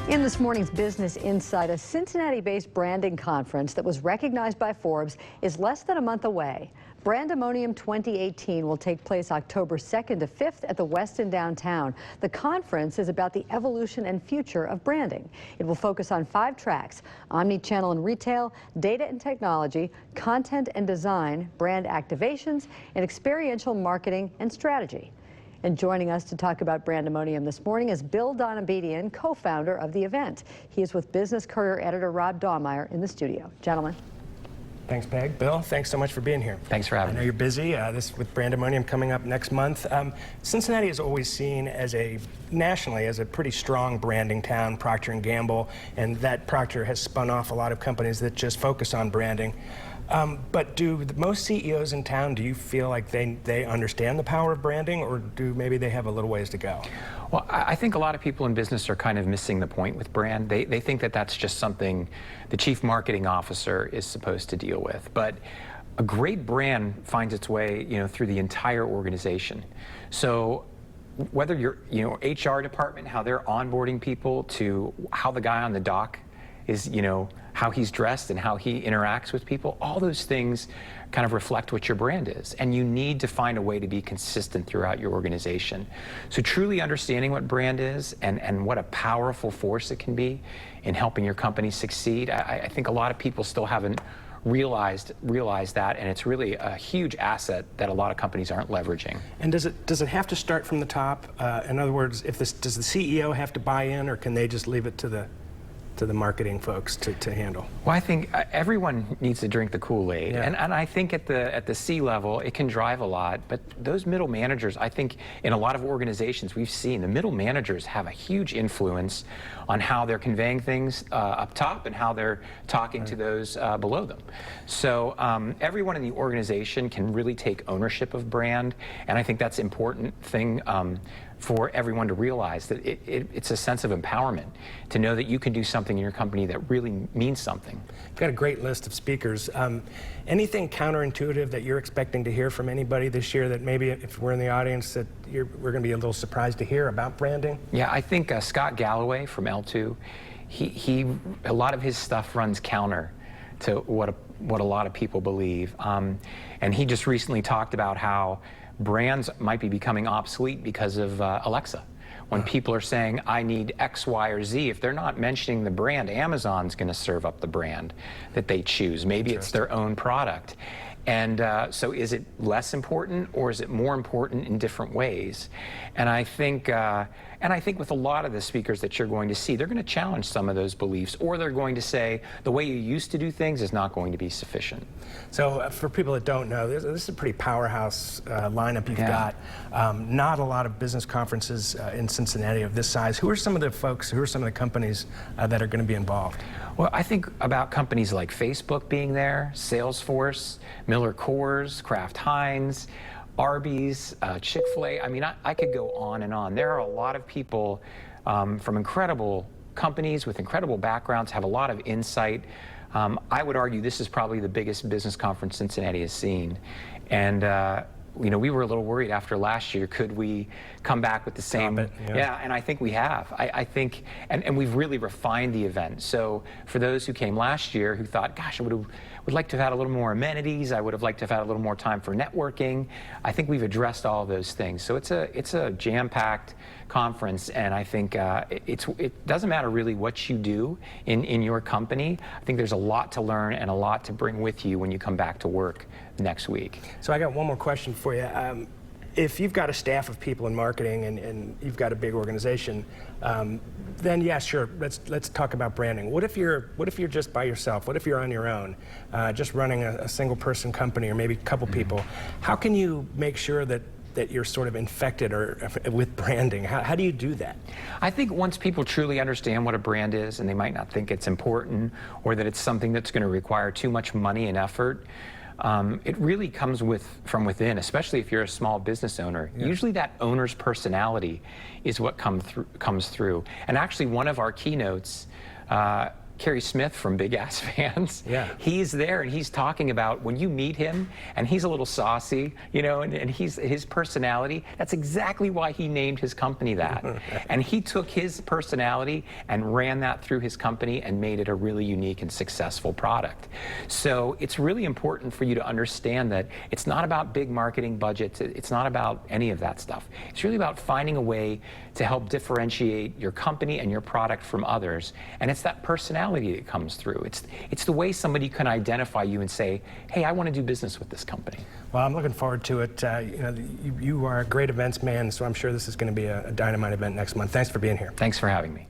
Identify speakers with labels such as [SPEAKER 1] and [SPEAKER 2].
[SPEAKER 1] In this morning's Business Insight, a Cincinnati-based branding conference that was recognized by Forbes is less than a month away. Brandemonium 2018 will take place October 2nd to 5th at the Westin downtown. The conference is about the evolution and future of branding. It will focus on 5 tracks: omni-channel and retail, data and technology, content and design, brand activations, and experiential marketing and strategy. And joining us to talk about Brandemonium this morning is Bill Donabedian, co-founder of the event. He is with Business Courier editor Rob Dahlmeyer in the studio. Gentlemen.
[SPEAKER 2] Thanks, Peg. Bill, thanks so much for being here.
[SPEAKER 3] Thanks for having me.
[SPEAKER 2] I know you're busy. This with Brandemonium coming up next month. Cincinnati is always seen as nationally as a pretty strong branding town, Procter & Gamble, and that Procter has spun off a lot of companies that just focus on branding. But do most CEOs in town, do you feel like they understand the power of branding, or do maybe they have a little ways to go?
[SPEAKER 3] Well, I think a lot of people in business are kind of missing the point with brand. They think that that's just something the chief marketing officer is supposed to deal with. But a great brand finds its way, through the entire organization. So whether you're, HR department, how they're onboarding people, to how the guy on the dock is, how he's dressed and how he interacts with people, all those things kind of reflect what your brand is. And you need to find a way to be consistent throughout your organization. So truly understanding what brand is and what a powerful force it can be in helping your company succeed, I think a lot of people still haven't realized that, and it's really a huge asset that a lot of companies aren't leveraging.
[SPEAKER 2] And does it have to start from the top? In other words, does the CEO have to buy in, or can they just leave it to the marketing folks to handle?
[SPEAKER 3] Well, I think everyone needs to drink the Kool-Aid,
[SPEAKER 2] yeah.
[SPEAKER 3] and I think at the C level it can drive a lot, but those middle managers, I think in a lot of organizations we've seen the middle managers have a huge influence on how they're conveying things up top and how they're talking to those below them. So everyone in the organization can really take ownership of brand, and I think that's an important thing for everyone to realize, that it's a sense of empowerment to know that you can do something in your company that really means something.
[SPEAKER 2] You've got a great list of speakers. Anything counterintuitive that you're expecting to hear from anybody this year that maybe if we're in the audience that we're going to be a little surprised to hear about branding?
[SPEAKER 3] Yeah, I think Scott Galloway from L2, a lot of his stuff runs counter to what a lot of people believe. And he just recently talked about how brands might be becoming obsolete because of Alexa. When people are saying, I need X, Y, or Z, if they're not mentioning the brand, Amazon's going to serve up the brand that they choose. Maybe it's their own product. And so is it less important, or is it more important in different ways? And I think with a lot of the speakers that you're going to see, they're going to challenge some of those beliefs, or they're going to say the way you used to do things is not going to be sufficient.
[SPEAKER 2] So for people that don't know, this is a pretty powerhouse lineup you've got. Not a lot of business conferences in Cincinnati of this size. Who are some of the folks, who are some of the companies that are going to be involved?
[SPEAKER 3] Well, I think about companies like Facebook being there, Salesforce, Miller Coors, Kraft Heinz, Arby's, Chick-fil-A. I mean, I could go on and on. There are a lot of people from incredible companies with incredible backgrounds, have a lot of insight. I would argue this is probably the biggest business conference Cincinnati has seen. And we were a little worried after last year, could we come back with the same? Yeah, and I think we have. I think, and we've really refined the event. So for those who came last year who thought, gosh, I would like to have had a little more amenities, I would have liked to have had a little more time for networking, I think we've addressed all of those things. So it's a jam-packed conference, and I think it doesn't matter really what you do in your company. I think there's a lot to learn and a lot to bring with you when you come back to work next week.
[SPEAKER 2] So I got one more question for you. If you've got a staff of people in marketing and you've got a big organization, then yeah, sure, let's talk about branding. What if you're just by yourself? What if you're on your own, just running a single person company, or maybe a couple people? How can you make sure that you're sort of infected with branding? How do you do that?
[SPEAKER 3] I think once people truly understand what a brand is, and they might not think it's important or that it's something that's going to require too much money and effort, it really comes from within, especially if you're a small business owner. Yeah. Usually that owner's personality is what comes through. And actually one of our keynotes Kerry Smith from Big Ass Fans.
[SPEAKER 2] Yeah.
[SPEAKER 3] He's there and he's talking about when you meet him, and he's a little saucy, you know, and his personality, that's exactly why he named his company that. And he took his personality and ran that through his company and made it a really unique and successful product. So it's really important for you to understand that it's not about big marketing budgets, it's not about any of that stuff. It's really about finding a way to help differentiate your company and your product from others, and it's that personality that comes through. It's the way somebody can identify you and say, hey, I want to do business with this company.
[SPEAKER 2] Well, I'm looking forward to it. You know, you are a great events man, so I'm sure this is going to be a dynamite event next month. Thanks for being here.
[SPEAKER 3] Thanks for having me.